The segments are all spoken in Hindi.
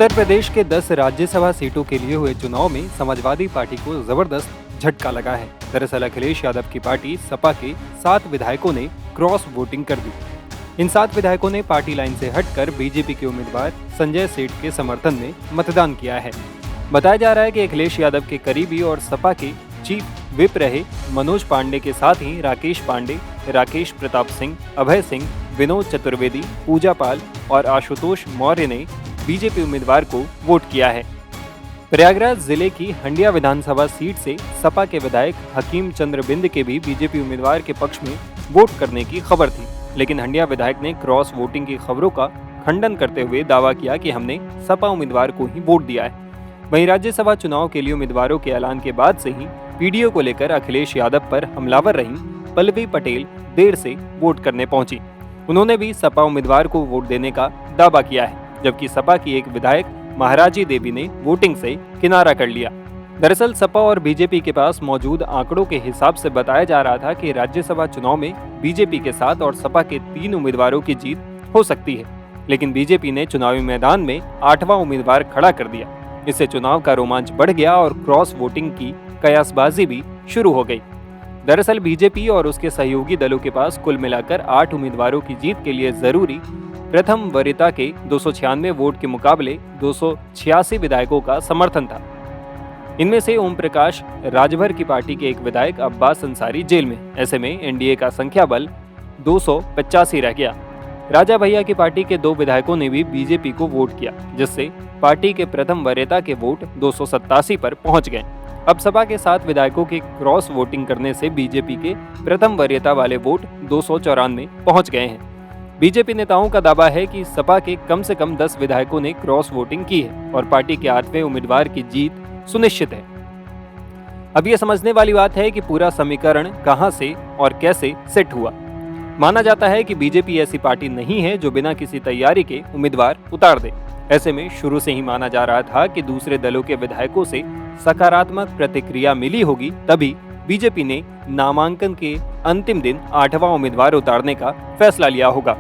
उत्तर प्रदेश के 10 राज्यसभा सीटों के लिए हुए चुनाव में समाजवादी पार्टी को जबरदस्त झटका लगा है। दरअसल अखिलेश यादव की पार्टी सपा के 7 विधायकों ने क्रॉस वोटिंग कर दी। इन 7 विधायकों ने पार्टी लाइन से हटकर बीजेपी के उम्मीदवार संजय सेठ के समर्थन में मतदान किया है। बताया जा रहा है कि अखिलेश यादव के करीबी और सपा के चीफ विप रहे मनोज पांडे के साथ ही राकेश पांडे, राकेश प्रताप सिंह, अभय सिंह, विनोद चतुर्वेदी, पूजा पाल और आशुतोष मौर्य ने बीजेपी उम्मीदवार को वोट किया है। प्रयागराज जिले की हंडिया विधानसभा सीट से सपा के विधायक हकीम चंद्र बिंद के भी बीजेपी उम्मीदवार के पक्ष में वोट करने की खबर थी, लेकिन हंडिया विधायक ने क्रॉस वोटिंग की खबरों का खंडन करते हुए दावा किया कि हमने सपा उम्मीदवार को ही वोट दिया है। वहीं राज्यसभा चुनाव के लिए उम्मीदवारों के ऐलान के बाद से ही पीडीओ को लेकर अखिलेश यादव पर हमलावर रही पल्लवी पटेल देर से वोट करने पहुंची। उन्होंने भी सपा उम्मीदवार को वोट देने का दावा किया है, जबकि सपा की एक विधायक महाराजी देवी ने वोटिंग से किनारा कर लिया। दरअसल सपा और बीजेपी के पास मौजूद आंकड़ों के हिसाब से बताया जा रहा था कि राज्यसभा चुनाव में बीजेपी के 7 और सपा के 3 उम्मीदवारों की जीत हो सकती है, लेकिन बीजेपी ने चुनावी मैदान में 8वां उम्मीदवार खड़ा कर दिया। इससे चुनाव का रोमांच बढ़ गया और क्रॉस वोटिंग की कयासबाजी भी शुरू हो गई। दरअसल बीजेपी और उसके सहयोगी दलों के पास कुल मिलाकर 8 उम्मीदवारों की जीत के लिए जरूरी प्रथम वरीयता के 296 वोट के मुकाबले 286 विधायकों का समर्थन था। इनमें से ओम प्रकाश राजभर की पार्टी के एक विधायक अब्बास अंसारी जेल में। ऐसे में एनडीए का संख्या बल 285 रह गया। राजा भैया की पार्टी के 2 विधायकों ने भी बीजेपी को वोट किया, जिससे पार्टी के प्रथम वरीयता के वोट 287 पर पहुंच गए। अब सपा के 7 विधायकों के क्रॉस वोटिंग करने से बीजेपी के प्रथम वरीयता वाले वोट 294 पहुंच गए हैं। बीजेपी नेताओं का दावा है कि सपा के कम से कम 10 विधायकों ने क्रॉस वोटिंग की है और पार्टी के 8वें उम्मीदवार की जीत सुनिश्चित है। अब ये समझने वाली बात है कि पूरा समीकरण कहां से और कैसे सेट हुआ। माना जाता है कि बीजेपी ऐसी पार्टी नहीं है जो बिना किसी तैयारी के उम्मीदवार उतार दे। ऐसे में शुरू से ही माना जा रहा था कि दूसरे दलों के विधायकों से सकारात्मक प्रतिक्रिया मिली होगी, तभी बीजेपी ने नामांकन के अंतिम दिन 8वां उम्मीदवार उतारने का फैसला लिया होगा।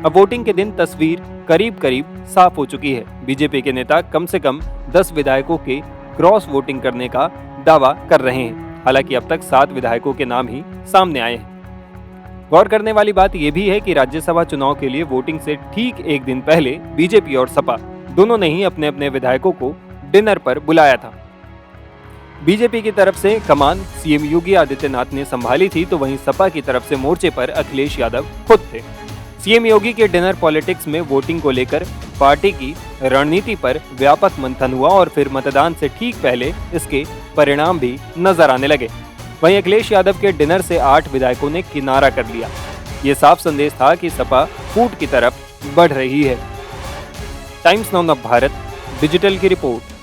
अब वोटिंग के दिन तस्वीर करीब करीब साफ हो चुकी है। बीजेपी के नेता कम से कम 10 विधायकों के क्रॉस वोटिंग करने का दावा कर रहे हैं। हालांकि अब तक 7 विधायकों के नाम ही सामने आए हैं। गौर करने वाली बात यह भी है कि राज्यसभा चुनाव के लिए वोटिंग से ठीक एक दिन पहले बीजेपी और सपा दोनों ने ही अपने अपने विधायकों को डिनर पर बुलाया था। बीजेपी की तरफ से कमान सीएम योगी आदित्यनाथ ने संभाली थी, तो वहीं सपा की तरफ से मोर्चे पर अखिलेश यादव खुद थे। सीएम योगी के डिनर पॉलिटिक्स में वोटिंग को लेकर पार्टी की रणनीति पर व्यापक मंथन हुआ और फिर मतदान से ठीक पहले इसके परिणाम भी नजर आने लगे। वहीं अखिलेश यादव के डिनर से 8 विधायकों ने किनारा कर लिया। ये साफ संदेश था कि सपा फूट की तरफ बढ़ रही है। टाइम्स नाउ भारत डिजिटल की रिपोर्ट।